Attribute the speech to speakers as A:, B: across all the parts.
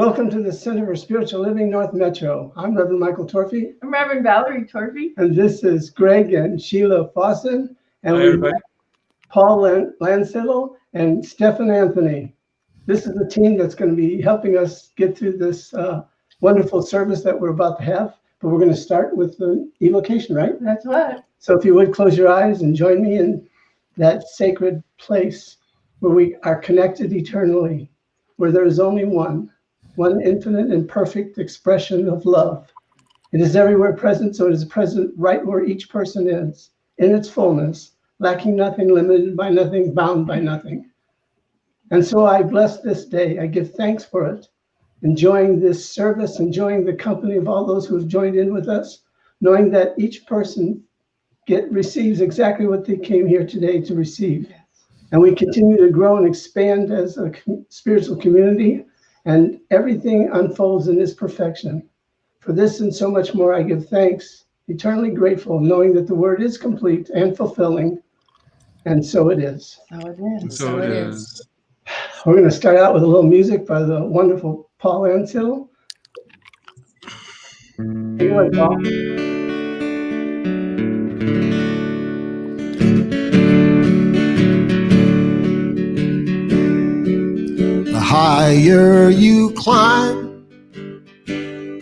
A: welcome to the Center for Spiritual Living North Metro. I'm Reverend Michael Torphy.
B: I'm Reverend Valerie Torphy.
A: And this is Greg and Sheila Fawson. And
C: Hi,
A: we
C: everybody.
A: have Paul Landsittel and Stephan Anthony. This is the team that's going to be helping us get through this wonderful service that we're about to have. But we're going to start with the evocation, right?
B: That's what.
A: So if you would close your eyes and join me in that sacred place where we are connected eternally, where there is only one infinite and perfect expression of love. It is everywhere present, so it is present right where each person is, in its fullness, lacking nothing, limited by nothing, bound by nothing. And so I bless this day. I give thanks for it, enjoying this service, enjoying the company of all those who have joined in with us, knowing that each person receives exactly what they came here today to receive. And we continue to grow and expand as a spiritual community, and everything unfolds in this perfection. For this and so much more, I give thanks, eternally grateful, knowing that the word is complete and fulfilling, and so it is.
B: So it is.
C: So it is.
A: We're going to start out with a little music by the wonderful Paul Landsittel. Take it away, Paul.
D: The higher you climb, the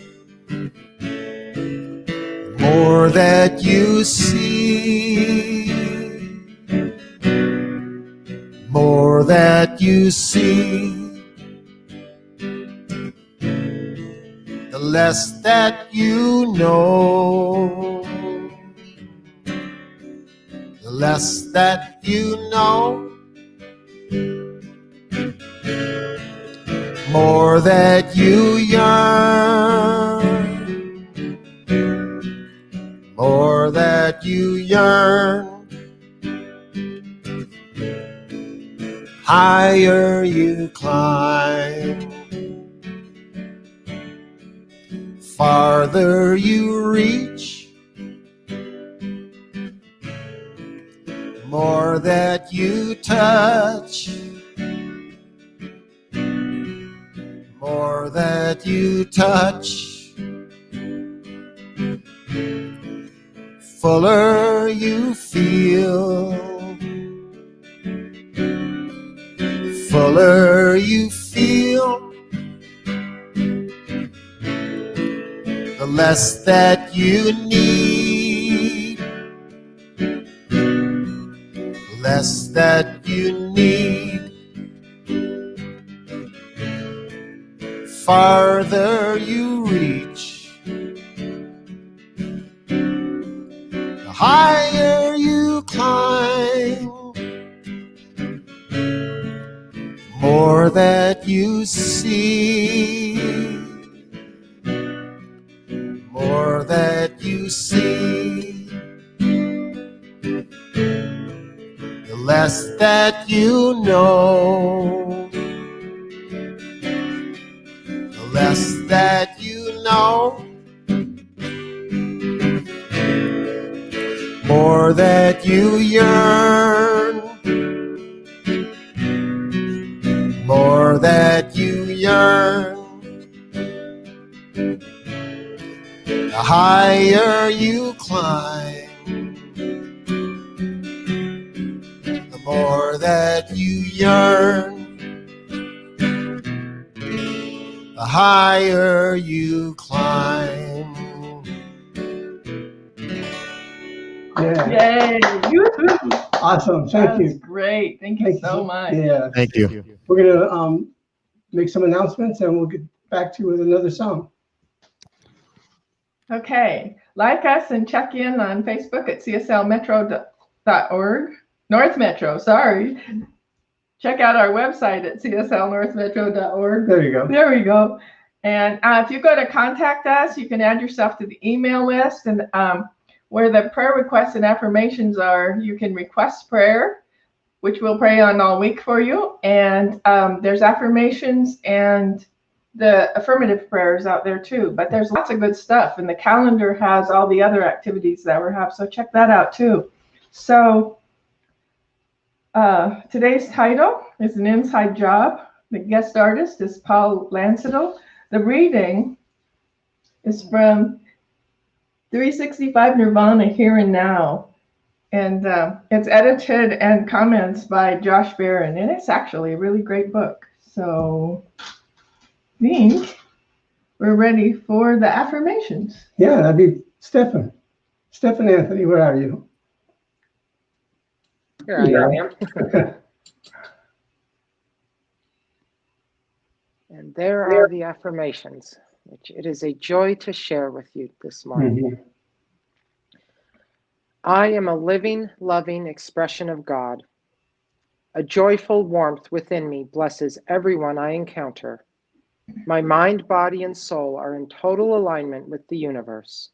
D: more that you see, more that you see, the less that you know, the less that you know, more that you yearn, more that you yearn, higher you climb, farther you reach, more that you touch, more that you touch, fuller you feel, fuller you feel, the less that you need, the less that you need, farther you reach, the higher you climb, more that you see, more that you see, the less that you know, the less that you know, more that you yearn, more that you yearn, the higher you climb, the more that you yearn, the higher you climb.
A: Yeah.
B: Yay. Yoo-hoo.
A: Awesome. Thank
B: That's
A: you.
B: great. Thank you so much.
A: Yeah.
D: Thank you.
A: We're going to make some announcements, and we'll get back to you with another song.
B: Okay. Like us and check in on Facebook at cslmetro.org. North Metro, sorry. Check out our website at cslnorthmetro.org.
A: There you go.
B: There we go. And if you go to contact us, you can add yourself to the email list, and where the prayer requests and affirmations are, you can request prayer, which we'll pray on all week for you. And there's affirmations and the affirmative prayers out there too. But there's lots of good stuff, and the calendar has all the other activities that we have. So check that out too. So today's title is An Inside Job. The guest artist is Paul Landsittel. The reading is from 365 Nirvana Here and Now. And it's edited and comments by Josh Barron. And it's actually a really great book. So I think we're ready for the affirmations.
A: Yeah, that'd be Stephan. Stephan Anthony, where are you?
C: Here I am. And there are the affirmations, which it is a joy to share with you this morning.
A: Mhm.
C: I am a living, loving expression of God. A joyful warmth within me blesses everyone I encounter. My mind, body, and soul are in total alignment with the universe.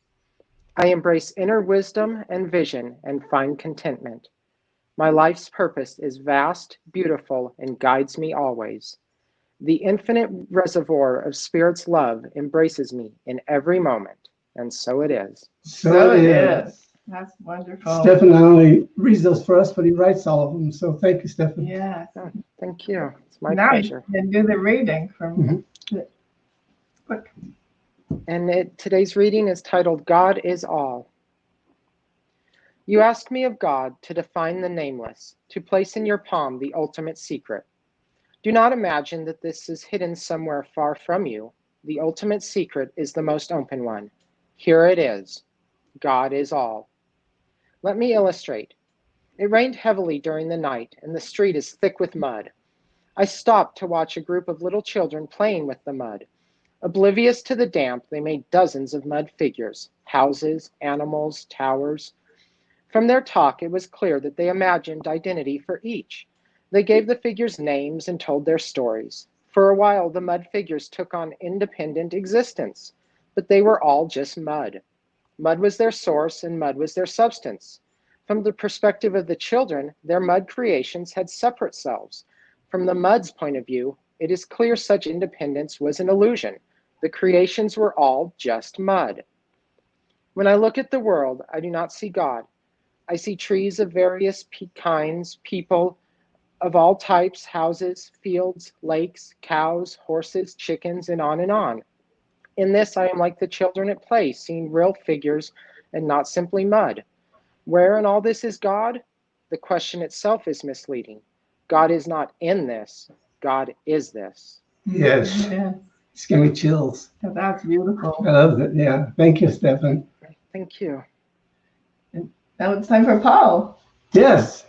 C: I embrace inner wisdom and vision and find contentment. My life's purpose is vast, beautiful, and guides me always. The infinite reservoir of Spirit's love embraces me in every moment, and so it is.
B: So it is. That's wonderful.
A: Stephan not only reads those for us, but he writes all of them. So thank you, Stephan.
B: Yes.
C: Oh, thank you. It's my
B: Now
C: pleasure.
B: you can do the reading from the book.
C: And today's reading is titled, God is All. You ask me of God to define the nameless, to place in your palm the ultimate secret. Do not imagine that this is hidden somewhere far from you. The ultimate secret is the most open one. Here it is. God is all. Let me illustrate. It rained heavily during the night, and the street is thick with mud. I stopped to watch a group of little children playing with the mud. Oblivious to the damp, they made dozens of mud figures, houses, animals, towers. From their talk, it was clear that they imagined identity for each. They gave the figures names and told their stories. For a while, the mud figures took on independent existence, but they were all just mud. Mud was their source and mud was their substance. From the perspective of the children, their mud creations had separate selves. From the mud's point of view, it is clear such independence was an illusion. The creations were all just mud. When I look at the world, I do not see God. I see trees of various kinds, people of all types, houses, fields, lakes, cows, horses, chickens, and on and on. In this, I am like the children at play, seeing real figures and not simply mud. Where in all this is God? The question itself is misleading. God is not in this. God is this.
A: Yes.
B: Yeah.
A: It's giving me chills.
B: That's beautiful.
A: I love it. Yeah. Thank you, Stephan.
C: Thank you.
B: Now it's time for Paul.
A: Yes.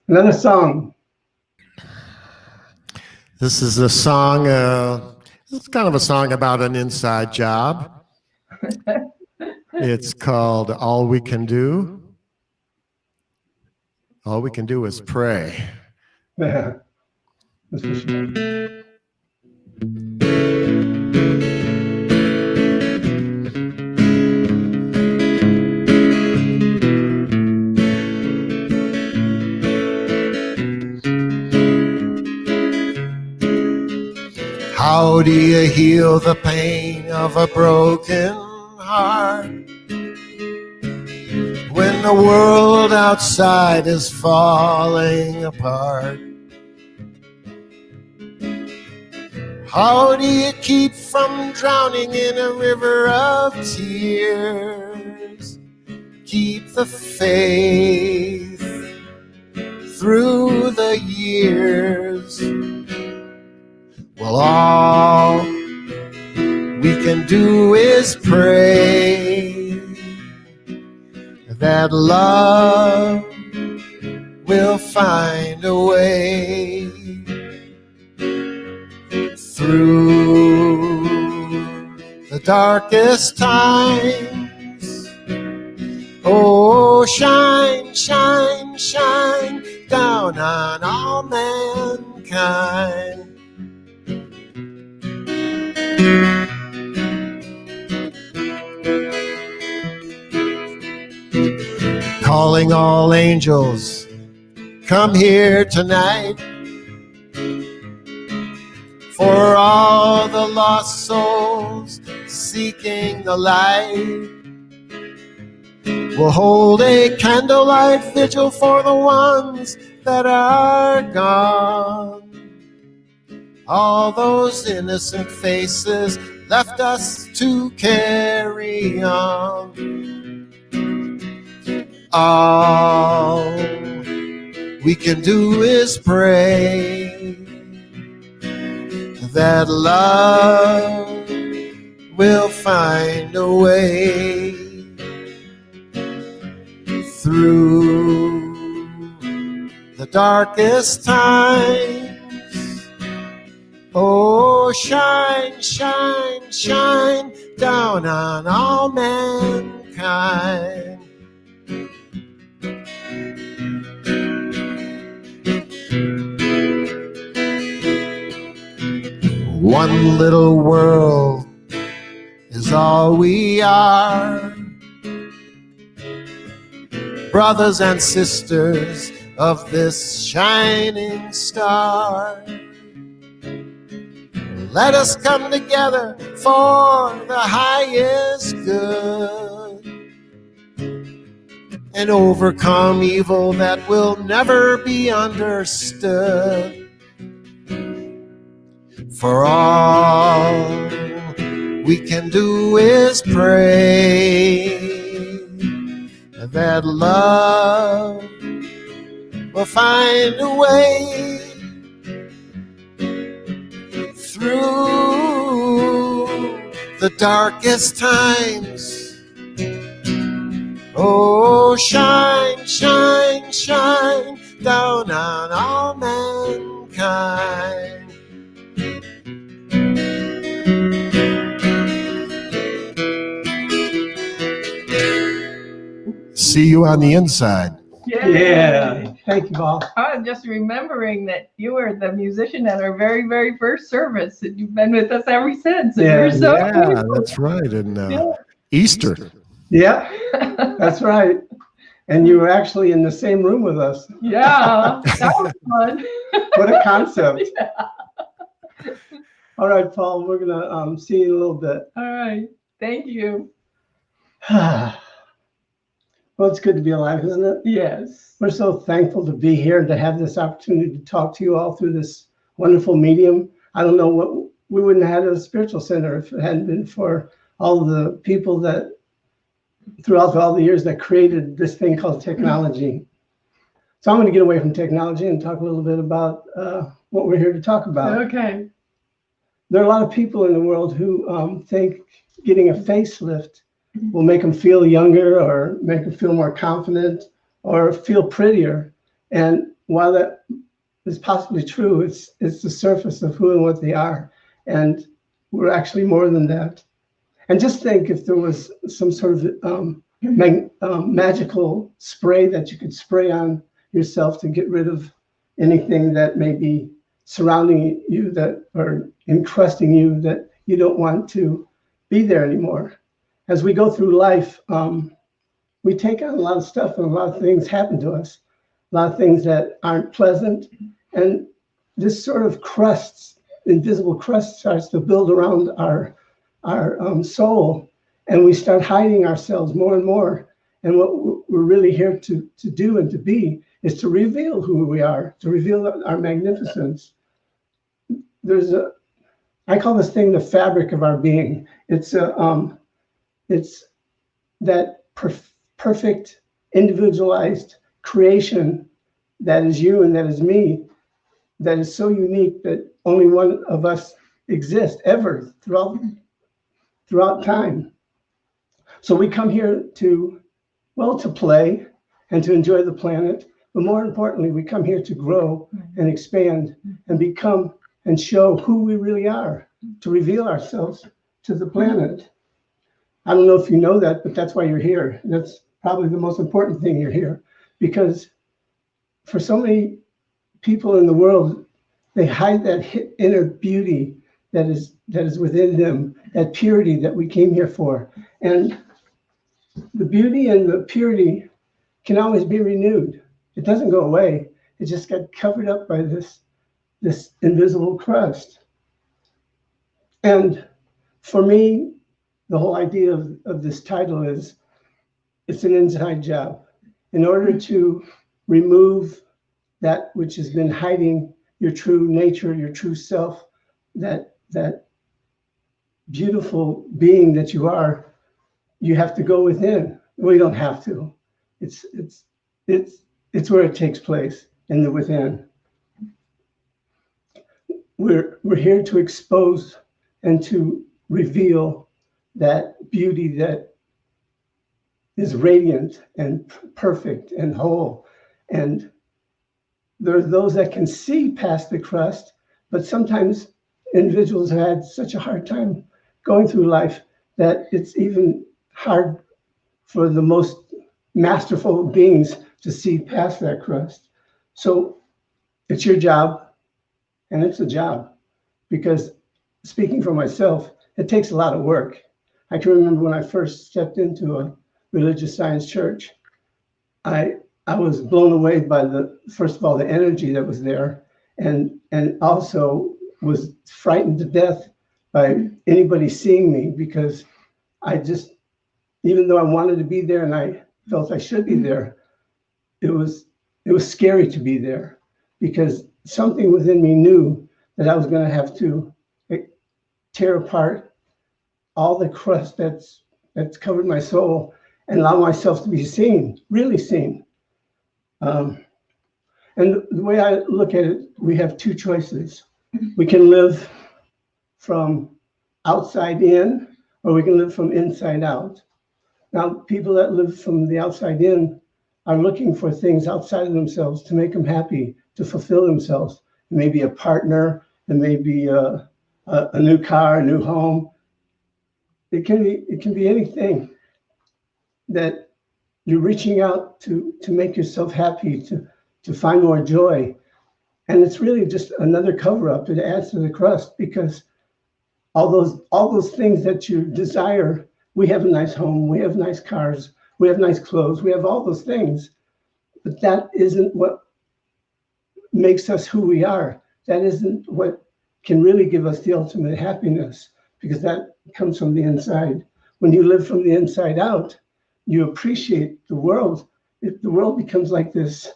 A: Another song.
D: This is a song, it's kind of a song about an inside job. It's called All We Can Do. All we can do is pray.
A: Yeah. That's for sure.
D: How do you heal the pain of a broken heart when the world outside is falling apart? How do you keep from drowning in a river of tears? Keep the faith through the years. Well, all we can do is pray that love will find a way through the darkest times. Oh, shine, shine, shine down on all mankind. Calling all angels, come here tonight. For all the lost souls seeking the light, we'll hold a candlelight vigil for the ones that are gone. all those innocent faces left us to carry on. All we can do is pray that love will find a way through the darkest times. Oh, shine, shine, shine down on all mankind. One little world is all we are, brothers and sisters of this shining star. Let us come together for the highest good and overcome evil that will never be understood. For all we can do is pray that love will find a way through the darkest times. Oh, shine, shine, shine down on all mankind. See you on the inside.
A: Yeah. Thank you, Paul.
B: I'm just remembering that you were the musician at our very, very first service, and you've been with us ever since. And
A: Yeah.
B: you're so
D: Yeah,
B: beautiful.
D: that's right. And Easter.
A: Yeah, that's right. And you were actually in the same room with us.
B: Yeah, that was fun.
A: What a concept.
B: Yeah.
A: All right, Paul, we're going to see you in a little bit.
B: All right. Thank you.
A: Well, it's good to be alive, isn't it?
B: Yes.
A: We're so thankful to be here, to have this opportunity to talk to you all through this wonderful medium. I don't know what we wouldn't have had a spiritual center if it hadn't been for all of the people that throughout all the years that created this thing called technology. So I'm going to get away from technology and talk a little bit about what we're here to talk about.
B: Okay.
A: There are a lot of people in the world who think getting a facelift will make them feel younger or make them feel more confident or feel prettier. And while that is possibly true, it's the surface of who and what they are. And we're actually more than that. And just think if there was some sort of magical spray that you could spray on yourself to get rid of anything that may be surrounding you that or encrusting you that you don't want to be there anymore. As we go through life, we take on a lot of stuff and a lot of things happen to us, a lot of things that aren't pleasant. And this sort of crust, invisible crust, starts to build around our soul, and we start hiding ourselves more and more. And what we're really here to do and to be is to reveal who we are, to reveal our magnificence. I call this thing the fabric of our being. It's that perfect, individualized creation that is you and that is me, that is so unique that only one of us exists ever throughout time. So we come here to play and to enjoy the planet, but more importantly, we come here to grow and expand and become and show who we really are, to reveal ourselves to the planet. I don't know if you know that, but that's why you're here. That's probably the most important thing you're here, because for so many people in the world, they hide that inner beauty that is within them, that purity that we came here for. And the beauty and the purity can always be renewed. It doesn't go away. It just got covered up by this invisible crust. And for me, the whole idea of this title is, it's an inside job. In order to remove that which has been hiding your true nature, your true self that beautiful being that you are, you have to go within. Well, you don't have to. It's where it takes place, in the within. We're here to expose and to reveal that beauty that is radiant and perfect and whole. And there are those that can see past the crust, but sometimes individuals have had such a hard time going through life that it's even hard for the most masterful beings to see past that crust. So it's your job, and it's a job, because speaking for myself, it takes a lot of work. I can remember when I first stepped into a religious science church, I was blown away by first of all, the energy that was there, and also was frightened to death by anybody seeing me, because even though I wanted to be there and I felt I should be there, it was scary to be there, because something within me knew that I was going to have to tear apart all the crust that's covered my soul and allow myself to be seen, really seen. And the way I look at it, we have two choices. We can live from outside in, or we can live from inside out. Now, people that live from the outside in are looking for things outside of themselves to make them happy, to fulfill themselves. It may be a partner, it may be a new car, a new home. It can be anything that you're reaching out to make yourself happy, to find more joy. And it's really just another cover-up that adds to the crust, because all those things that you desire, we have a nice home, we have nice cars, we have nice clothes, we have all those things, but that isn't what makes us who we are. That isn't what can really give us the ultimate happiness, because that comes from the inside. When you live from the inside out, you appreciate the world. The world becomes like this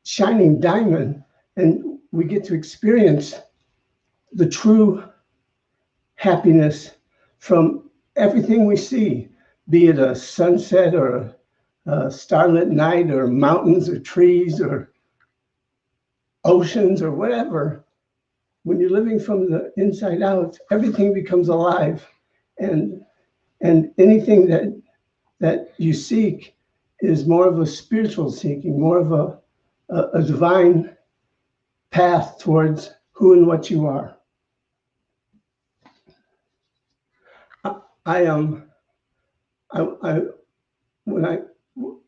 A: shining diamond, and we get to experience the true happiness from everything we see, be it a sunset or a starlit night or mountains or trees or oceans or whatever. When you're living from the inside out, everything becomes alive, and anything that you seek is more of a spiritual seeking, more of a divine path towards who and what you are.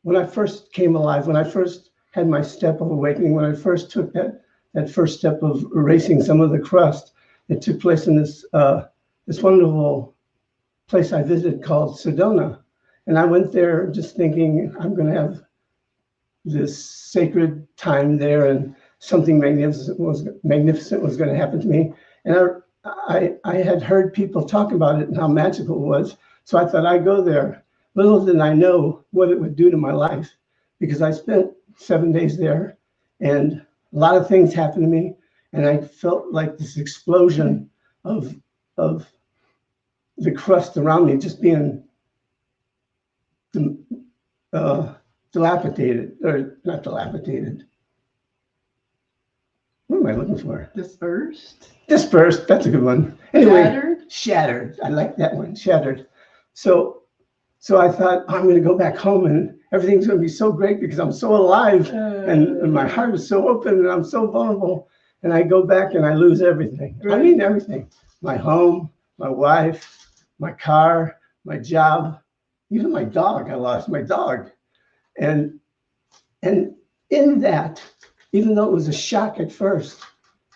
A: When I first came alive, when I first had my step of awakening, when I first took that first step of erasing some of the crust, it took place in this wonderful place I visited called Sedona. And I went there just thinking I'm going to have this sacred time there, and something magnificent was going to happen to me. And I had heard people talk about it and how magical it was. So I thought I'd go there. Little did I know what it would do to my life, because I spent 7 days there, and a lot of things happened to me, and I felt like this explosion of the crust around me just being dilapidated, or not dilapidated. What am I looking for?
B: Dispersed.
A: Dispersed, that's a good one. Anyway,
B: Shattered.
A: Shattered. I like that one, shattered. So I thought, I'm going to go back home and everything's going to be so great because I'm so alive and my heart is so open and I'm so vulnerable. And I go back and I lose everything. Right. I mean, everything. My home, my wife, my car, my job, even my dog. I lost my dog. And in that, even though it was a shock at first,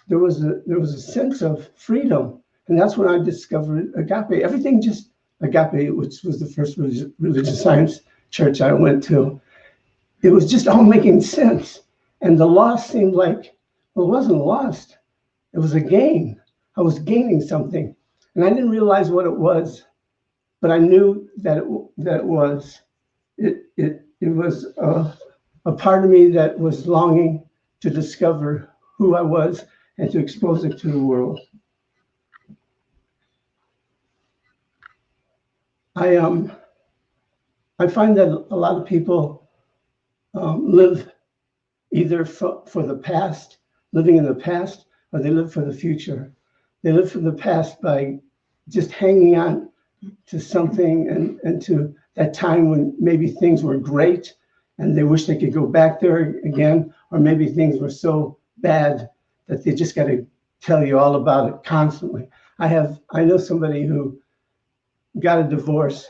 A: there was a sense of freedom. And that's when I discovered agape. Everything just agape, which was the first religious science church I went to. It was just all making sense. And the loss seemed like, well, it wasn't lost. It was a gain. I was gaining something. And I didn't realize what it was, but I knew that it was. It was a part of me that was longing to discover who I was and to expose it to the world. I find that a lot of people live either for the past, living in the past, or they live for the future. They live for the past by just hanging on to something and to that time when maybe things were great and they wish they could go back there again, or maybe things were so bad that they just got to tell you all about it constantly. I know somebody who got a divorce,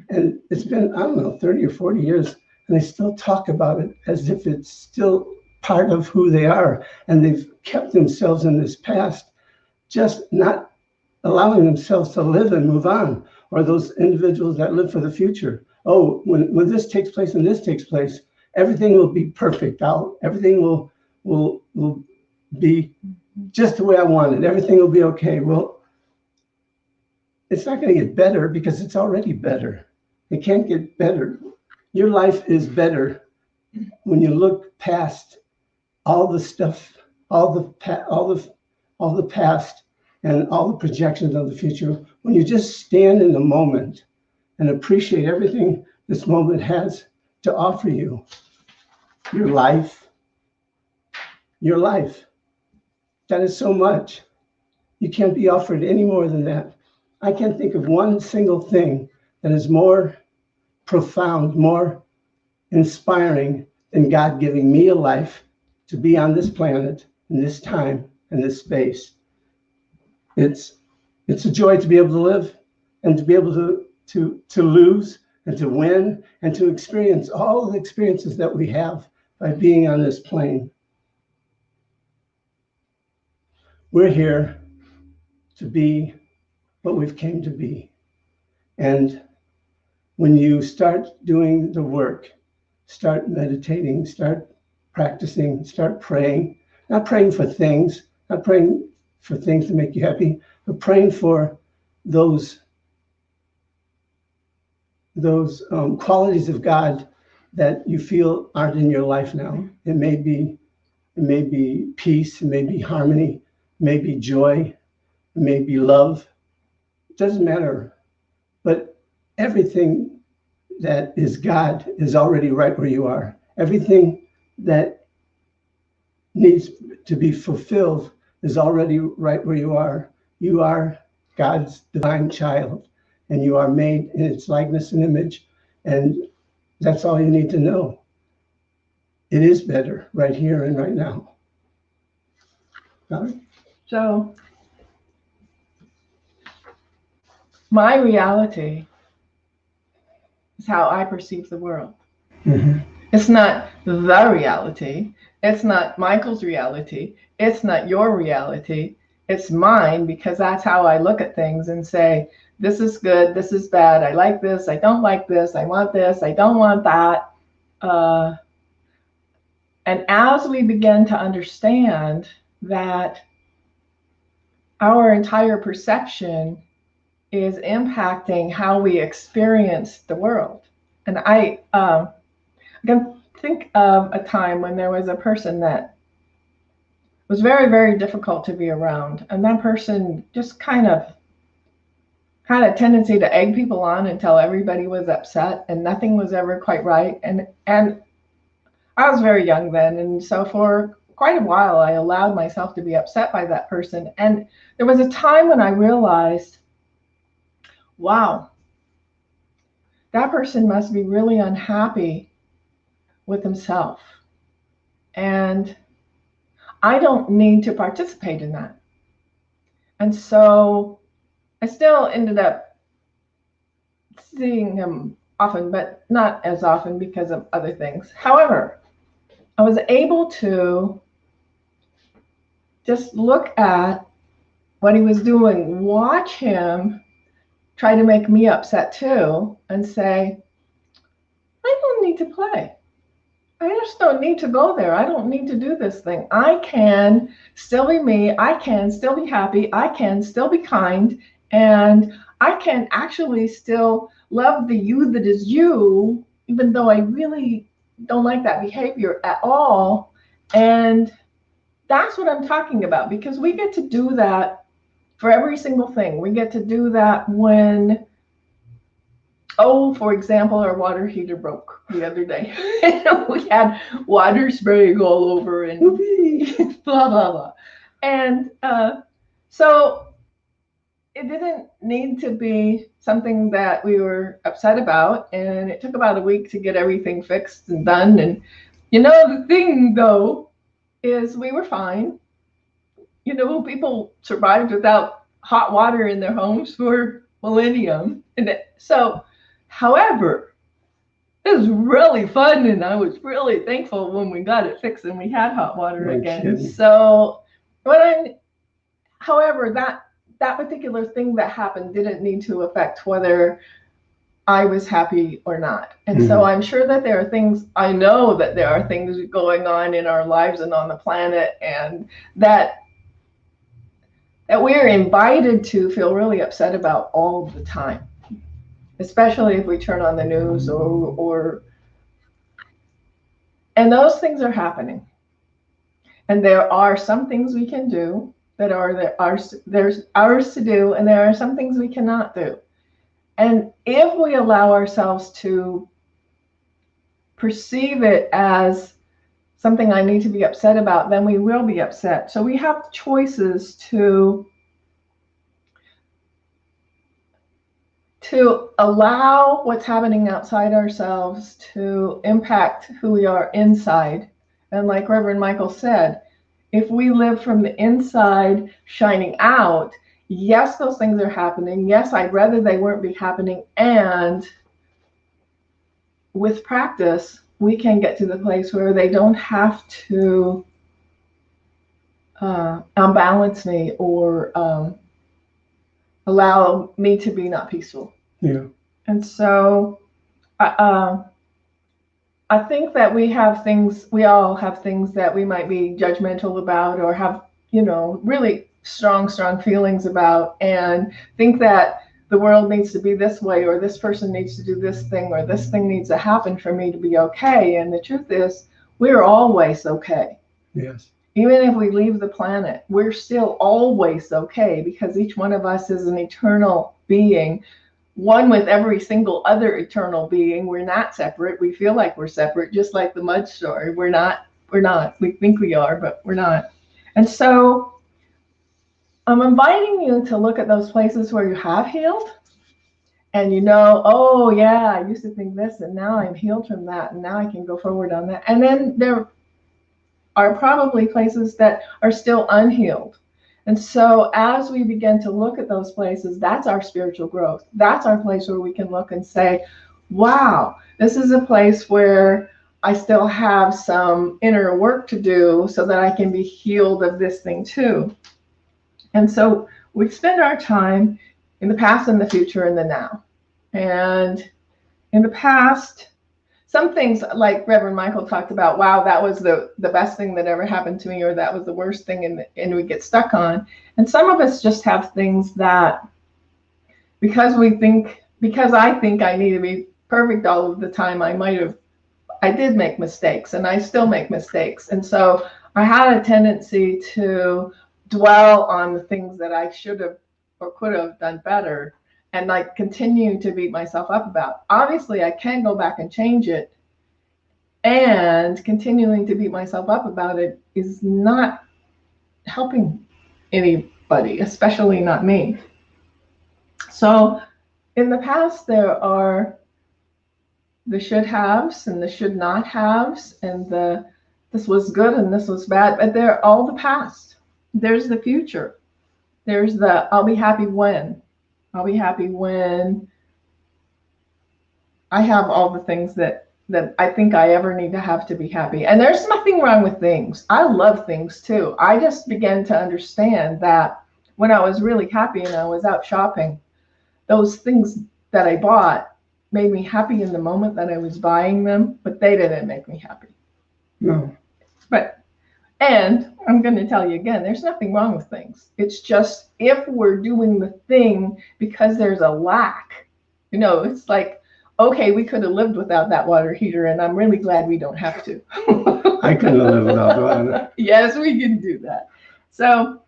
A: and it's been, I don't know, 30 or 40 years, and they still talk about it as if it's still part of who they are. And they've kept themselves in this past, just not allowing themselves to live and move on. Or those individuals that live for the future. Oh, when this takes place and this takes place, everything will be perfect. Everything will be just the way I want it. Everything will be okay. Well, it's not going to get better because it's already better. It can't get better. Your life is better when you look past all the stuff, all the past, and all the projections of the future. When you just stand in the moment and appreciate everything this moment has to offer you, your life. That is so much. You can't be offered any more than that. I can't think of one single thing that is more profound, more inspiring than God giving me a life to be on this planet, in this time, in this space. It's a joy to be able to live and to be able to lose and to win and to experience all the experiences that we have by being on this plane. We're here to be what we've came to be. And when you start doing the work, start meditating, start practicing, start praying, not praying for things, not praying for things to make you happy, but praying for those qualities of God that you feel aren't in your life now. It may be peace, it may be harmony, it may be joy, it may be love. It doesn't matter. But everything that is God is already right where you are. Everything that needs to be fulfilled is already right where you are. You are God's divine child, and you are made in its likeness and image. And that's all you need to know. It is better right here and right now. Valerie?
B: So my reality is how I perceive the world.
A: Mm-hmm.
B: It's not the reality. It's not Michael's reality. It's not your reality. It's mine, because that's how I look at things and say, this is good, this is bad, I like this, I don't like this, I want this, I don't want that. And as we begin to understand that our entire perception is impacting how we experience the world. And I can think of a time when there was a person that was very, very difficult to be around. And that person just kind of had a tendency to egg people on until everybody was upset and nothing was ever quite right. And I was very young then. And so for quite a while, I allowed myself to be upset by that person. And there was a time when I realized, wow, that person must be really unhappy with himself. And I don't need to participate in that. And so I still ended up seeing him often, but not as often because of other things. However, I was able to just look at what he was doing, watch him try to make me upset too, and say, I don't need to play. I just don't need to go there. I don't need to do this thing. I can still be me. I can still be happy. I can still be kind. And I can actually still love the you that is you, even though I really don't like that behavior at all. And that's what I'm talking about, because we get to do that for every single thing. We get to do that when, for example, our water heater broke the other day. We had water spraying all over and blah, blah, blah. And so it didn't need to be something that we were upset about. And it took about a week to get everything fixed and done. And, the thing, though, is we were fine. People survived without hot water in their homes for millennium. However, it was really fun, and I was really thankful when we got it fixed and we had hot water again. So, however, that particular thing that happened didn't need to affect whether I was happy or not. And so I'm sure that I know that there are things going on in our lives and on the planet, and that we're invited to feel really upset about all the time, especially if we turn on the news and those things are happening. And there are some things we can do there's ours to do, and there are some things we cannot do. And if we allow ourselves to perceive it as something I need to be upset about, then we will be upset. So we have choices to allow what's happening outside ourselves to impact who we are inside. And like Reverend Michael said, if we live from the inside shining out, yes, those things are happening. Yes, I'd rather they weren't be happening. And with practice, we can get to the place where they don't have to unbalance me or allow me to be not peaceful.
A: Yeah.
B: And so I think that we all have things that we might be judgmental about or have, really strong feelings about, and think that the world needs to be this way, or this person needs to do this thing, or this thing needs to happen for me to be okay. And the truth is, we're always okay.
A: Yes.
B: Even if we leave the planet, we're still always okay, because each one of us is an eternal being, one with every single other eternal being. We're not separate. We feel like we're separate, just like the mud story. We're not. We think we are, but we're not. And so I'm inviting you to look at those places where you have healed, and oh yeah, I used to think this, and now I'm healed from that, and now I can go forward on that. And then there are probably places that are still unhealed. And so as we begin to look at those places, that's our spiritual growth. That's our place where we can look and say, wow, this is a place where I still have some inner work to do so that I can be healed of this thing too. And so we spend our time in the past and the future and the now. And in the past, some things, like Reverend Michael talked about, wow, that was the best thing that ever happened to me, or that was the worst thing, and we get stuck on. And some of us just have things that, because I think I need to be perfect all of the time, I did make mistakes, and I still make mistakes. And so I had a tendency to dwell on the things that I should have or could have done better, and like continue to beat myself up about. Obviously, I can go back and change it, and continuing to beat myself up about it is not helping anybody, especially not me. So in the past, there are the should haves and the should not haves, and this was good and this was bad, but they're all the past. There's the future. There's the I'll be happy when. I'll be happy when I have all the things that I think I ever need to have to be happy. And there's nothing wrong with things. I love things too. I just began to understand that when I was really happy and I was out shopping, those things that I bought made me happy in the moment that I was buying them, but they didn't make me happy.
A: No.
B: And I'm going to tell you again, there's nothing wrong with things. It's just if we're doing the thing because there's a lack, it's like, okay, we could have lived without that water heater, and I'm really glad we don't have to.
A: I couldn't live without water.
B: Yes, we can do that. So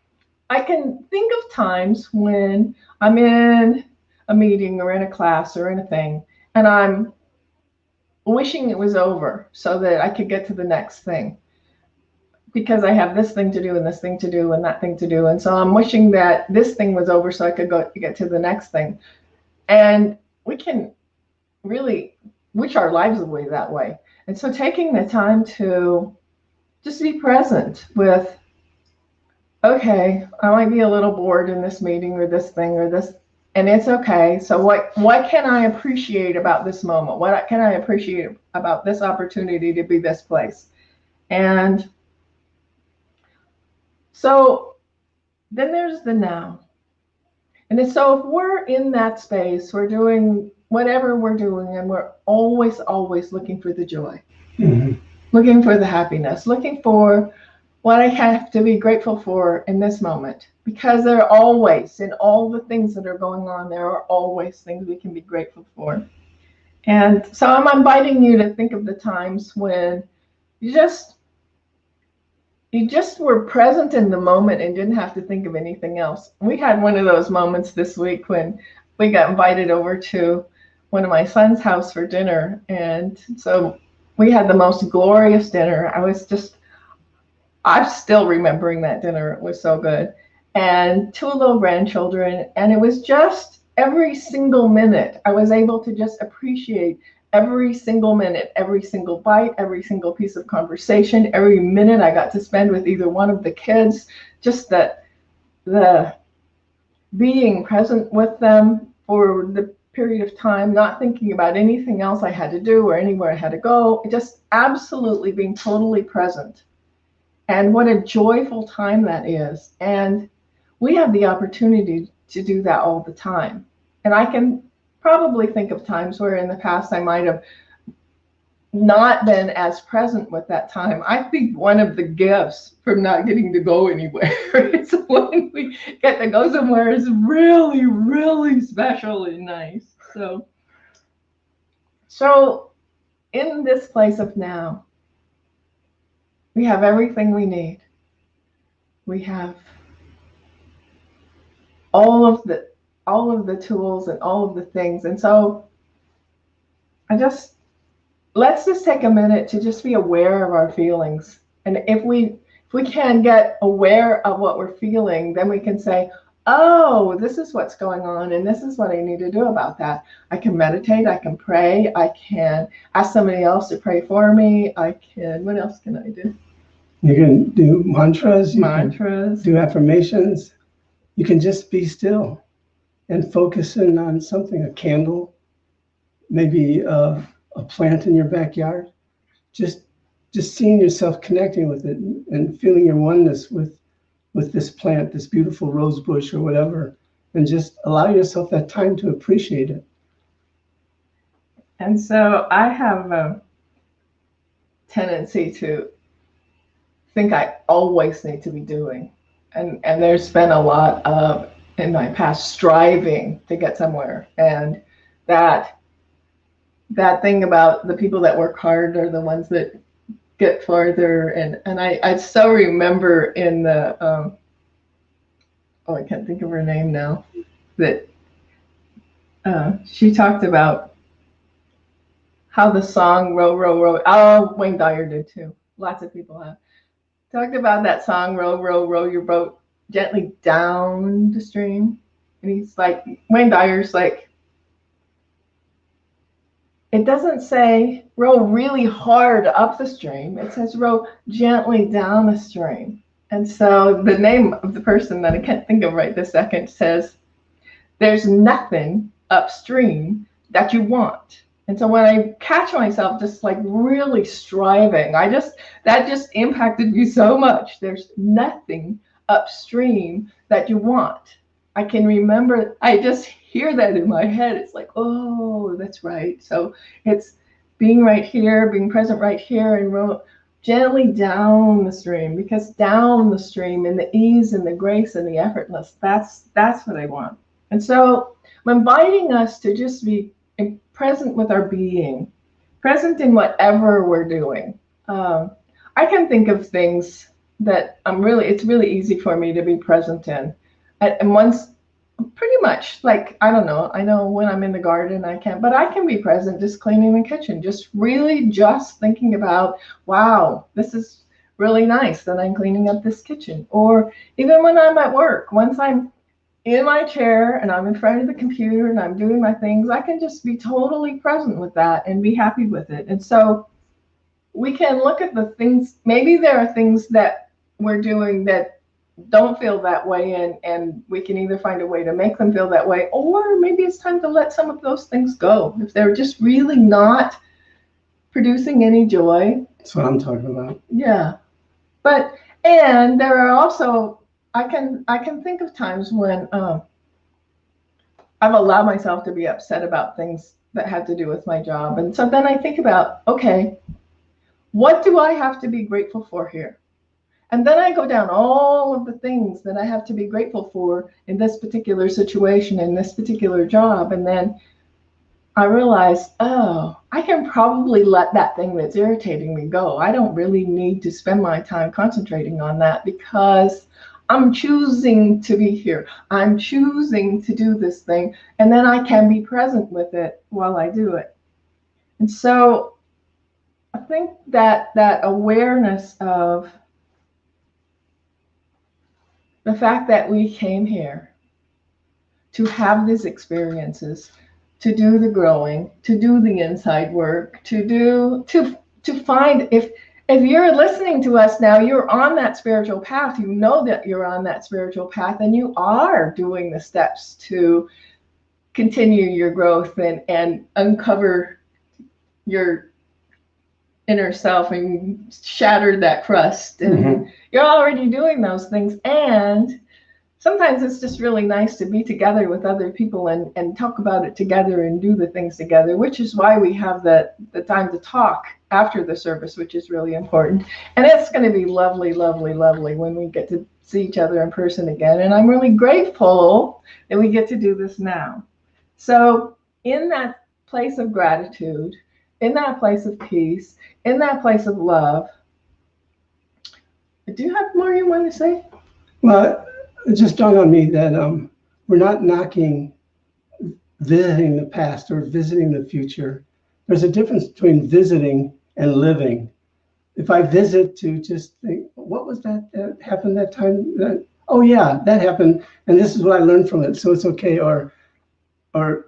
B: I can think of times when I'm in a meeting or in a class or in a thing, and I'm wishing it was over so that I could get to the next thing, because I have this thing to do and this thing to do and that thing to do. And so I'm wishing that this thing was over so I could go get to the next thing. And we can really wish our lives away that way. And so taking the time to just be present with, okay, I might be a little bored in this meeting or this thing or this, and it's okay. So what can I appreciate about this moment? What can I appreciate about this opportunity to be this place? And so then there's the now. And so if we're in that space, we're doing whatever we're doing, and we're always, always looking for the joy, looking for the happiness, looking for what I have to be grateful for in this moment, because there are always, in all the things that are going on, there are always things we can be grateful for. And so I'm inviting you to think of the times when you just were present in the moment and didn't have to think of anything else. We had one of those moments this week when we got invited over to one of my son's house for dinner. And so we had the most glorious dinner. I'm still remembering that dinner. It was so good. And 2 little grandchildren. And it was just every single minute I was able to just appreciate every single minute, every single bite, every single piece of conversation, every minute I got to spend with either one of the kids, just the being present with them for the period of time, not thinking about anything else I had to do or anywhere I had to go, just absolutely being totally present. And what a joyful time that is. And we have the opportunity to do that all the time. And I can probably think of times where in the past I might have not been as present with that time. I think one of the gifts from not getting to go anywhere is when we get to go somewhere is really, really special and nice. So in this place of now, we have everything we need. We have all of the tools and all of the things. And so let's just take a minute to just be aware of our feelings. And if we can get aware of what we're feeling, then we can say, oh, this is what's going on, and this is what I need to do about that. I can meditate, I can pray, I can ask somebody else to pray for me. What else can I do?
A: You can do mantras. You
B: can
A: do affirmations. You can just be still and focus in on something, a candle, maybe a plant in your backyard. Just seeing yourself connecting with it and feeling your oneness with this plant, this beautiful rose bush or whatever, and just allow yourself that time to appreciate it.
B: And so I have a tendency to think I always need to be doing. And there's been a lot of, in my past, striving to get somewhere. And that thing about the people that work hard are the ones that get farther. And I so remember in the, I can't think of her name now, that she talked about how the song Row, Row, Row, oh, Wayne Dyer did too. Lots of people have. Talked about that song, Row, Row, Row Your Boat Gently Down the Stream. And he's like, Wayne Dyer's like, it doesn't say row really hard up the stream. It says row gently down the stream. And so the name of the person that I can't think of right this second says, there's nothing upstream that you want. And so when I catch myself just like really striving, that just impacted me so much. There's nothing upstream that you want. I can remember, I just hear that in my head. It's like, oh, that's right. So it's being right here, being present right here, and gently down the stream, because down the stream in the ease and the grace and the effortless, that's what I want. And so I'm inviting us to just be present with our being, present in whatever we're doing. I can think of things that it's really easy for me to be present in. And once, pretty much, like, I don't know, I know when I'm in the garden, but I can be present just cleaning the kitchen, just really just thinking about, wow, this is really nice that I'm cleaning up this kitchen. Or even when I'm at work, once I'm in my chair and I'm in front of the computer and I'm doing my things, I can just be totally present with that and be happy with it. And so we can look at the things, maybe there are things that we're doing that don't feel that way, and we can either find a way to make them feel that way, or maybe it's time to let some of those things go if they're just really not producing any joy.
A: That's what I'm talking about.
B: Yeah. And there are also, I can think of times when I've allowed myself to be upset about things that had to do with my job. And so then I think about, okay, what do I have to be grateful for here? And then I go down all of the things that I have to be grateful for in this particular situation, in this particular job. And then I realize, oh, I can probably let that thing that's irritating me go. I don't really need to spend my time concentrating on that because I'm choosing to be here. I'm choosing to do this thing. And then I can be present with it while I do it. And so I think that awareness of the fact that we came here to have these experiences, to do the growing, to do the inside work, to find, if you're listening to us now, you're on that spiritual path, you know that you're on that spiritual path, and you are doing the steps to continue your growth and uncover your inner self and shatter that crust. And you're already doing those things. And sometimes it's just really nice to be together with other people and talk about it together and do the things together, which is why we have the time to talk after the service, which is really important. And it's going to be lovely, lovely, lovely when we get to see each other in person again. And I'm really grateful that we get to do this now. So in that place of gratitude, in that place of peace, in that place of love, do you have more you want to say?
A: Well, it just dawned on me that we're not knocking visiting the past or visiting the future. There's a difference between visiting and living. If I visit to just think, what was that happened that time? Oh yeah, that happened, and this is what I learned from it, so it's okay. Or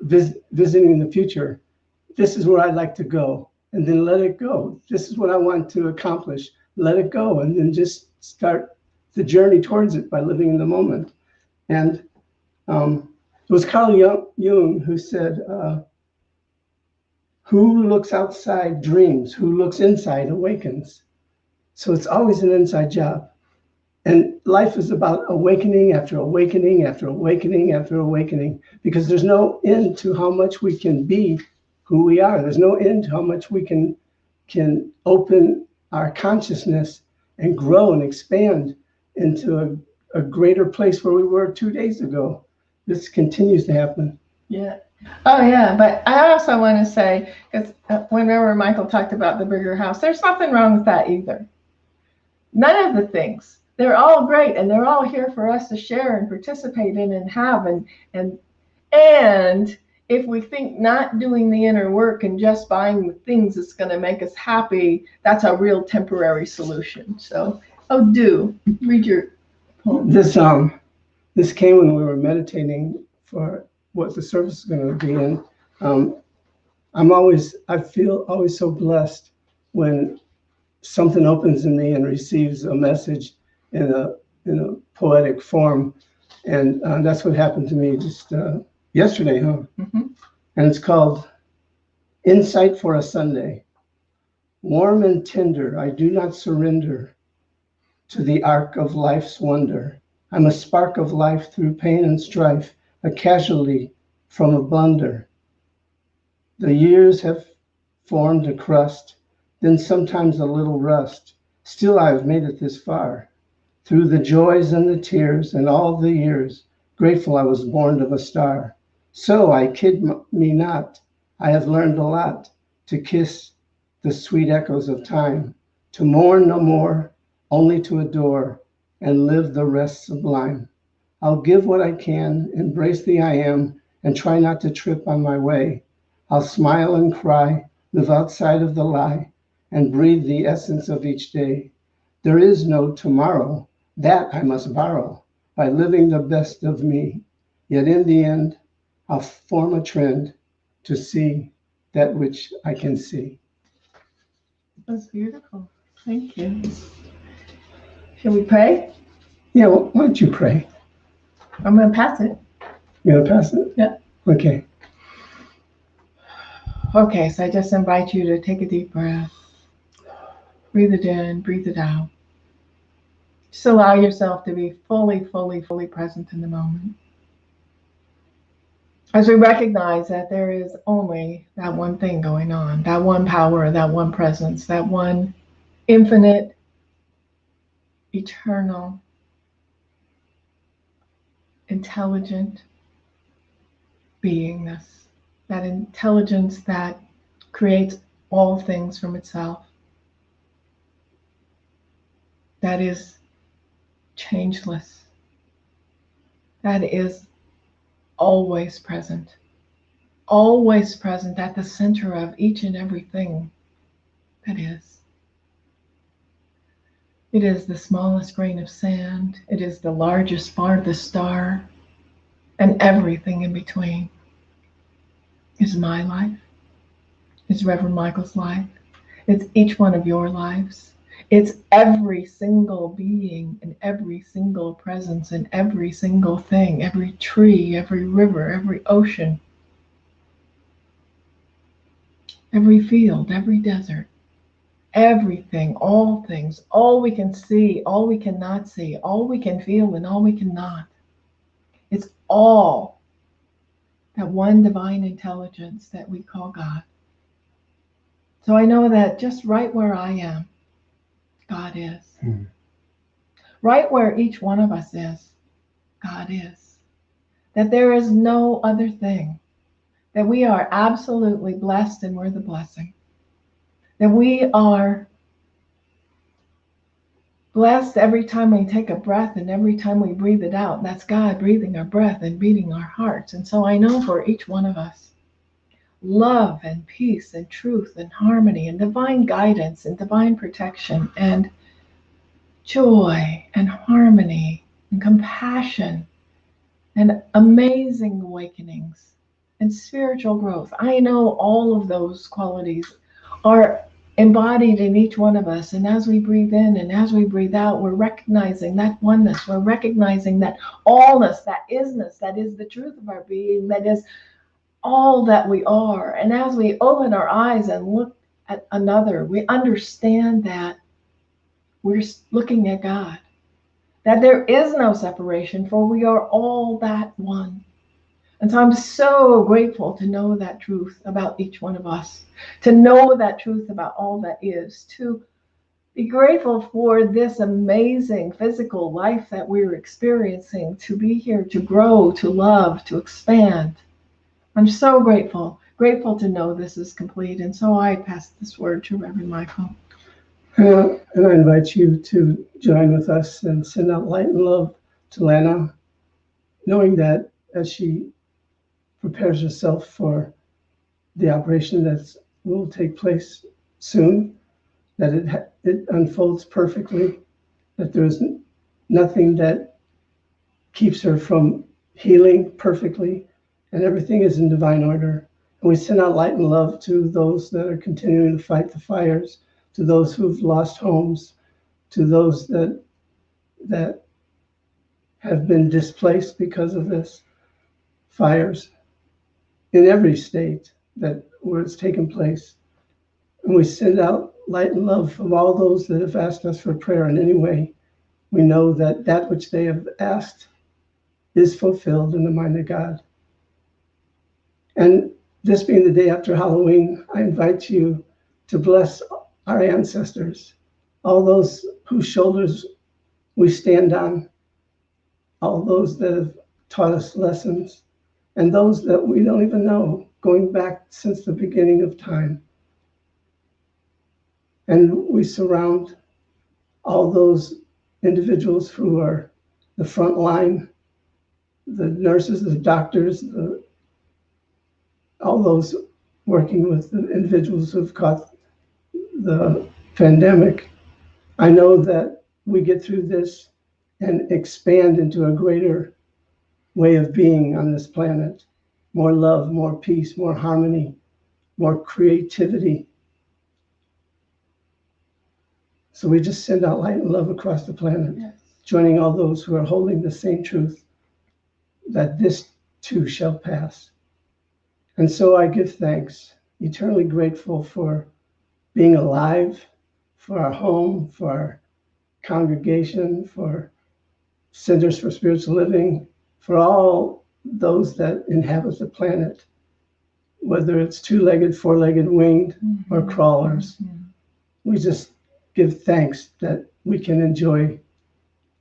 A: visiting in the future, this is where I'd like to go, and then let it go. This is what I want to accomplish. Let it go, and then just start the journey towards it by living in the moment. And it was Carl Jung who said, who looks outside dreams, who looks inside awakens. So it's always an inside job. And life is about awakening after awakening after awakening after awakening, because there's no end to how much we can be who we are. There's no end to how much we can open our consciousness and grow and expand into a greater place where we were 2 days ago. This continues to happen.
B: Yeah. Oh, yeah. But I also want to say, because whenever Michael talked about the bigger house, there's nothing wrong with that either. None of the things. They're all great, and they're all here for us to share and participate in and have. And if we think not doing the inner work and just buying the things that's going to make us happy, that's a real temporary solution. So, do read your poem.
A: This came when we were meditating for what the service is going to be in. I feel always so blessed when something opens in me and receives a message in a poetic form, and that's what happened to me just yesterday, huh?
B: Mm-hmm.
A: And it's called Insight for a Sunday. Warm and tender, I do not surrender to the arc of life's wonder. I'm a spark of life through pain and strife, a casualty from a blunder. The years have formed a crust, then sometimes a little rust. Still I've made it this far, through the joys and the tears and all the years, grateful I was born of a star. So I kid me not, I have learned a lot, to kiss the sweet echoes of time, to mourn no more, only to adore and live the rest sublime. I'll give what I can, embrace the I am, and try not to trip on my way. I'll smile and cry, live outside of the lie, and breathe the essence of each day. There is no tomorrow, that I must borrow by living the best of me. Yet in the end, I'll form a trend to see that which I can see.
B: That's beautiful. Thank you. Shall we pray?
A: Yeah, well, why don't you pray?
B: I'm going to pass it.
A: You want to pass it?
B: Yeah.
A: Okay.
B: Okay, so I just invite you to take a deep breath. Breathe it in, breathe it out. Just allow yourself to be fully present in the moment. As we recognize that there is only that one thing going on, that one power, that one presence, that one infinite, eternal, intelligent beingness, that intelligence that creates all things from itself, that is changeless, that is always present at the center of each and everything that is. It is the smallest grain of sand, it is the largest, farthest star, and everything in between. Is my life, is Reverend Michael's life, it's each one of your lives. It's every single being and every single presence and every single thing, every tree, every river, every ocean, every field, every desert, everything, all things, all we can see, all we cannot see, all we can feel and all we cannot. It's all that one divine intelligence that we call God. So I know that just right where I am, God is. Right where each one of us is, God is. That there is no other thing. That we are absolutely blessed and we're the blessing. That we are blessed every time we take a breath and every time we breathe it out. That's God breathing our breath and beating our hearts. And so I know for each one of us, love and peace and truth and harmony and divine guidance and divine protection and joy and harmony and compassion and amazing awakenings and spiritual growth. I know all of those qualities are embodied in each one of us. And as we breathe in and as we breathe out, we're recognizing that oneness. We're recognizing that allness, that isness, that is the truth of our being, that is all that we are. And as we open our eyes and look at another, we understand that we're looking at God, that there is no separation, for we are all that one. And so I'm so grateful to know that truth about each one of us, to know that truth about all that is, to be grateful for this amazing physical life that we're experiencing, to be here, to grow, to love, to expand. I'm so grateful to know this is complete. And so I pass this word to Reverend Michael.
A: And I invite you to join with us and send out light and love to Lana, knowing that as she prepares herself for the operation that will take place soon, that it unfolds perfectly, that there's nothing that keeps her from healing perfectly, and everything is in divine order. And we send out light and love to those that are continuing to fight the fires, to those who've lost homes, to those that have been displaced because of this fires in every state where it's taken place. And we send out light and love from all those that have asked us for prayer in any way. We know that which they have asked is fulfilled in the mind of God. And this being the day after Halloween, I invite you to bless our ancestors, all those whose shoulders we stand on, all those that have taught us lessons, and those that we don't even know going back since the beginning of time. And we surround all those individuals who are the front line, the nurses, the doctors, all those working with the individuals who've caught the pandemic. I know that we get through this and expand into a greater way of being on this planet. More love, more peace, more harmony, more creativity. So we just send out light and love across the planet, yes, joining all those who are holding the same truth, that this too shall pass. And so I give thanks, eternally grateful for being alive, for our home, for our congregation, for Centers for Spiritual Living, for all those that inhabit the planet, whether it's two-legged, four-legged, winged, or crawlers. We just give thanks that we can enjoy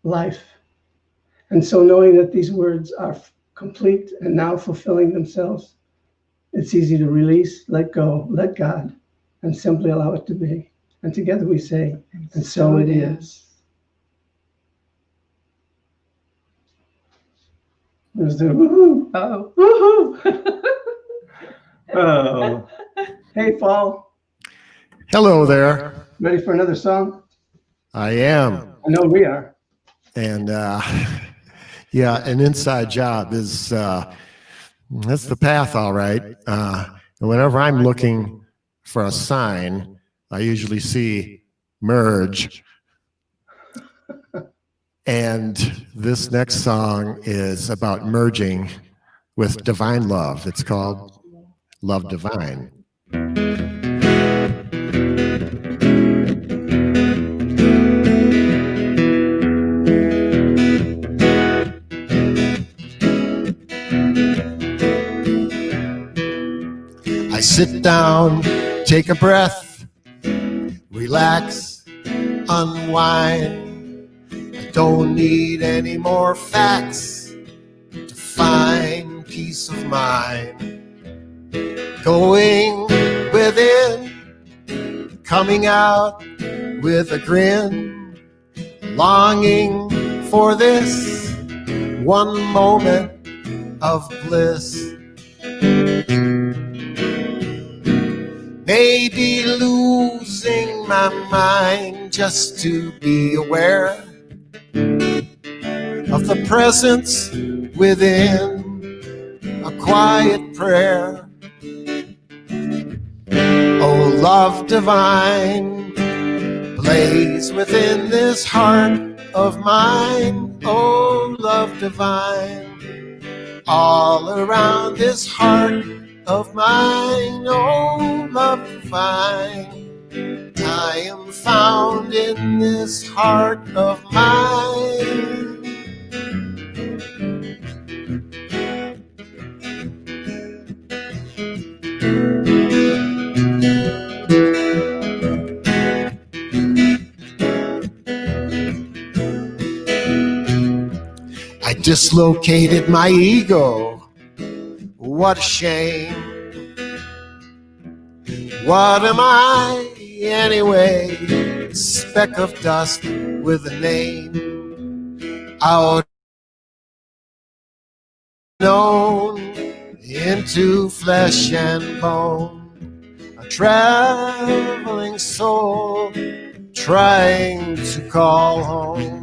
A: life. And so knowing that these words are complete and now fulfilling themselves, it's easy to release, let go, let God, and simply allow it to be. And together we say, and so it is. There's the woohoo.
B: Oh. Woohoo.
A: Oh. Hey, Paul.
D: Hello there.
A: Ready for another song?
D: I am.
A: I know we are.
D: And yeah, an inside job is that's the path, all right. And whenever I'm looking for a sign, I usually see merge. And this next song is about merging with divine love. It's called Love Divine. I sit down, take a breath, relax, unwind. I don't need any more facts to find peace of mind. Going within, coming out with a grin, longing for this one moment of bliss. Maybe losing my mind just to be aware of the presence within, a quiet prayer. Oh, love divine, blaze within this heart of mine. Oh, love divine, all around this heart of mine. Oh, love divine, I am found in this heart of mine. I dislocated my ego. What a shame. What am I anyway? Speck of dust with a name. Out known into flesh and bone. A traveling soul trying to call home.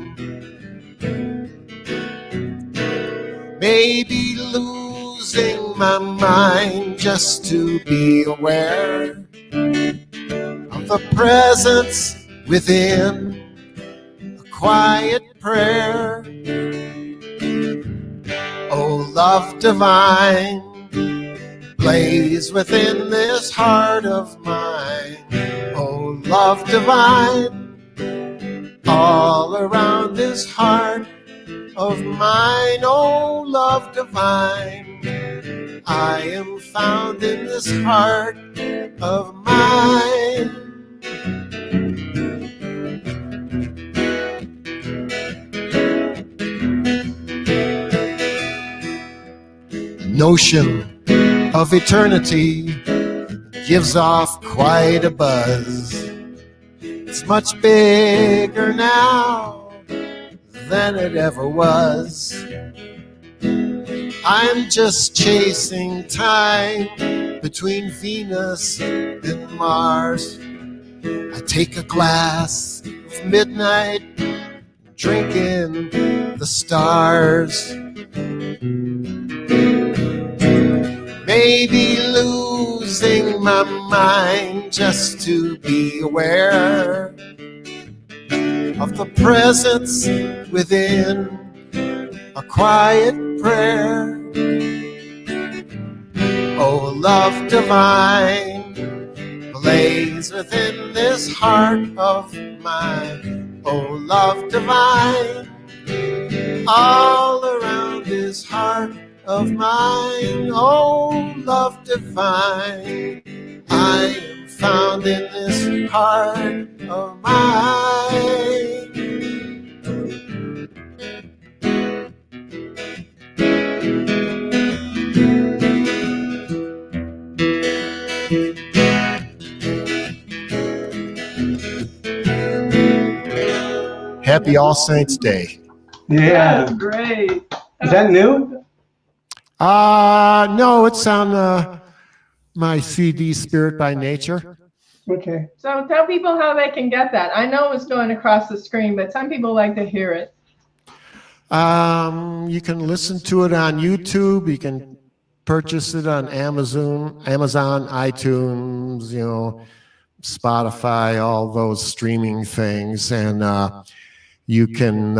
D: Maybe losing my mind just to be aware of the presence within, a quiet prayer. Oh, love divine, blaze within this heart of mine. Oh, love divine, all around this heart of mine. Oh, love divine, I am found in this heart of mine. The notion of eternity gives off quite a buzz. It's much bigger now than it ever was. I'm just chasing time between Venus and Mars. I take a glass of midnight, drinking the stars. Maybe losing my mind just to be aware of the presence within a quiet prayer. Oh, love divine, blaze within this heart of mine. Oh, love divine, all around this heart of mine. Oh, love divine, I am found in this heart of mine. Happy All Saints Day.
A: Yeah.
B: Great.
A: Is that new?
D: No, it's on my CD, Spirit by Nature.
A: Okay.
B: So tell people how they can get that. I know it's going across the screen, but some people like to hear it.
D: You can listen to it on YouTube. You can purchase it on Amazon, iTunes, Spotify, all those streaming things. And you can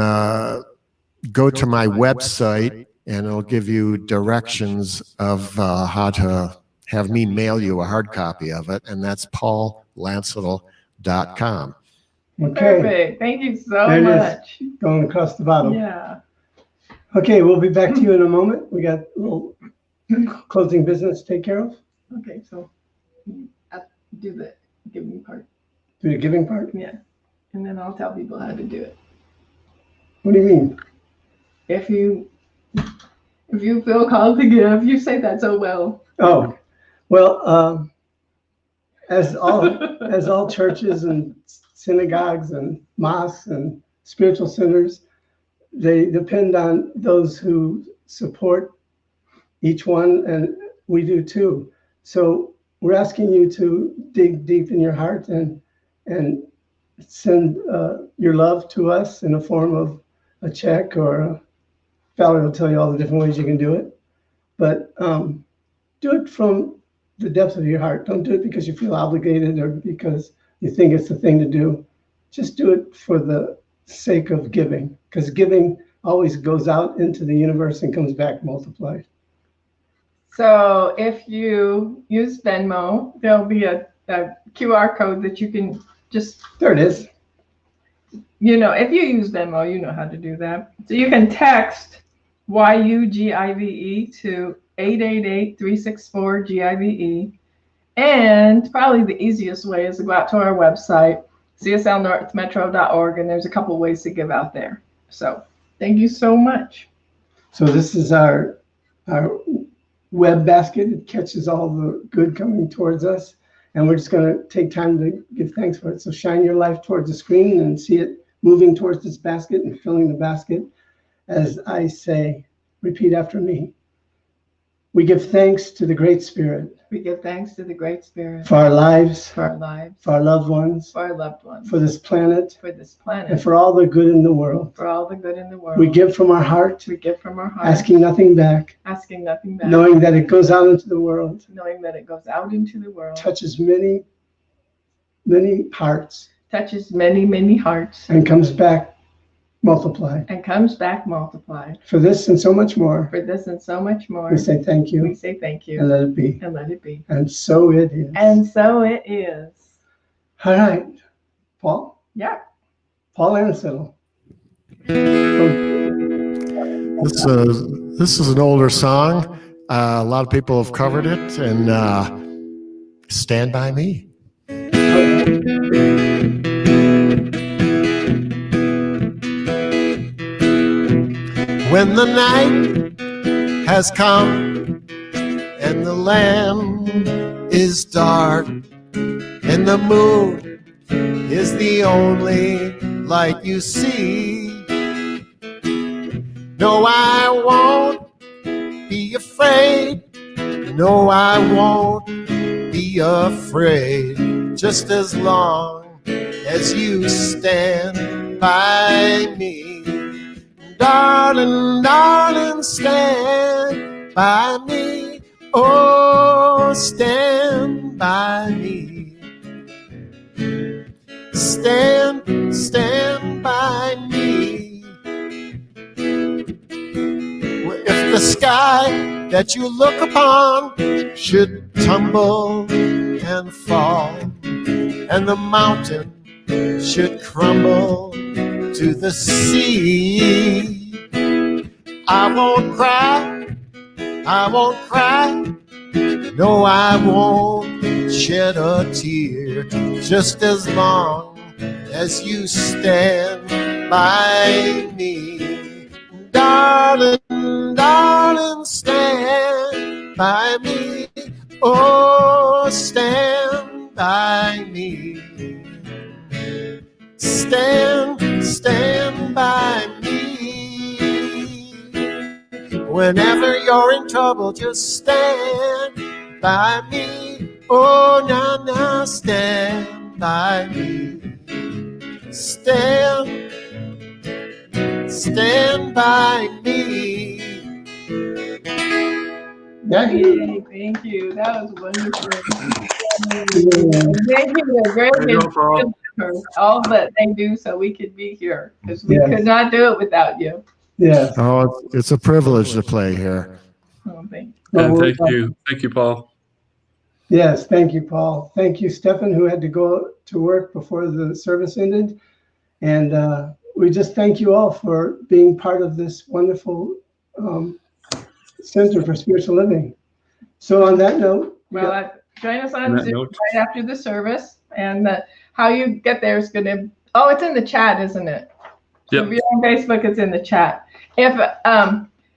D: go to my website, and it'll give you directions of how to have me mail you a hard copy of it. And that's paullandsittel.com.
A: Okay.
B: Perfect. Thank you so
A: There it is.
B: much.
A: Going across the bottom.
B: Yeah.
A: Okay, we'll be back to you in a moment. We got a little closing business to take care of.
B: Okay, so do the giving part.
A: Do the giving part.
B: Yeah. And then I'll tell people how to do it.
A: What do you mean?
B: If you feel called to give, you say that so well.
A: Oh, well, as all churches and synagogues and mosques and spiritual centers, they depend on those who support each one, and we do too. So we're asking you to dig deep in your heart and send your love to us in the form of a check, or Valerie will tell you all the different ways you can do it. But do it from the depth of your heart. Don't do it because you feel obligated or because you think it's the thing to do. Just do it for the sake of giving, because giving always goes out into the universe and comes back multiplied.
B: So if you use Venmo, there'll be a QR code that you can just,
A: There it is.
B: if you use Venmo, you know how to do that. So you can text YUGIVE to 888-364-GIVE. And probably the easiest way is to go out to our website, cslnorthmetro.org, and there's a couple ways to give out there. So thank you so much.
A: So this is our web basket. It catches all the good coming towards us, and we're just going to take time to give thanks for it. So shine your life towards the screen and see it moving towards this basket and filling the basket. As I say, repeat after me. We give thanks to the Great Spirit.
B: We give thanks to the Great Spirit
A: For our lives,
B: for our lives,
A: for our loved ones,
B: for our loved ones,
A: for this planet,
B: for this
A: and
B: planet,
A: for all the good in the world.
B: for all the good in the world.
A: We give from our heart,
B: We give from our heart,
A: asking nothing back,
B: asking nothing back,
A: knowing that it goes out into the world,
B: knowing that it goes out into the world,
A: touches many, many hearts,
B: touches many, many hearts,
A: and comes back multiplied.
B: and comes back multiplied.
A: For this and so much more,
B: For this and so much more,
A: we say thank
B: we
A: you
B: say thank you
A: and let it be.
B: and let it be.
A: And so it is.
B: And so it is.
A: All right, Paul
B: Yeah.
A: Landsittel.
D: This is an older song. A lot of people have covered it, and Stand By Me. When the night has come and the land is dark, and the moon is the only light you see. No, I won't be afraid. No, I won't be afraid, just as long as you stand by me. Darling, darling, stand by me. Oh, stand by me. Stand by me. If the sky that you look upon should tumble and fall, and the mountain should crumble to the sea, I won't cry, I won't cry, no, I won't shed a tear, just as long as you stand by me. Darling, darling, stand by me. Oh, stand by me. Stand by me. Whenever you're in trouble, just stand by me. Oh, now, stand by me. Stand by me.
B: Yay, thank you. That was wonderful. Thank you. They're very good for all that they do so we could be here, because we could not do it without you.
A: Yes.
D: Oh, it's a privilege to play here.
B: Oh, thank you.
E: And thank you. Thank you, Paul.
A: Yes, thank you, Paul. Thank you, Stephan, who had to go to work before the service ended. And we just thank you all for being part of this wonderful Center for Spiritual Living. So on that note,
B: well, join us on Zoom right after the service. And how you get there is going to, oh, it's in the chat, isn't it?
E: Yep.
B: If you're on Facebook, it's in the chat. If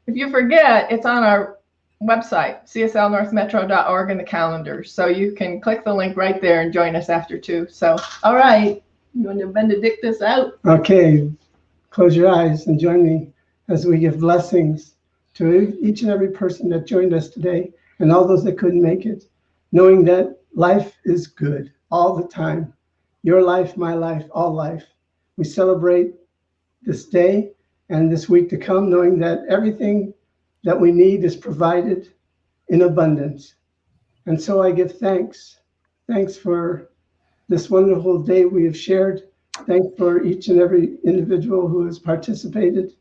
B: you forget, it's on our website, cslnorthmetro.org, in the calendar. So you can click the link right there and join us after 2. So, all right. You want to benedict us out?
A: Okay. Close your eyes and join me as we give blessings to each and every person that joined us today and all those that couldn't make it, knowing that life is good all the time. Your life, my life, all life. We celebrate this day and this week to come, knowing that everything that we need is provided in abundance. And so I give thanks. Thanks for this wonderful day we have shared. Thanks for each and every individual who has participated.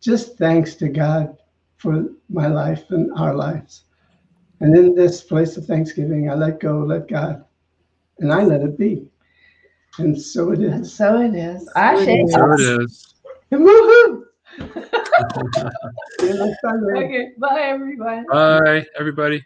A: Just thanks to God for my life and our lives. And in this place of thanksgiving, I let go, let God, and I let it be. And so it is.
B: And so it is.
E: So it is.
B: Woohoo!
A: See you next time, man.
B: Okay, bye everyone.
E: Bye, everybody.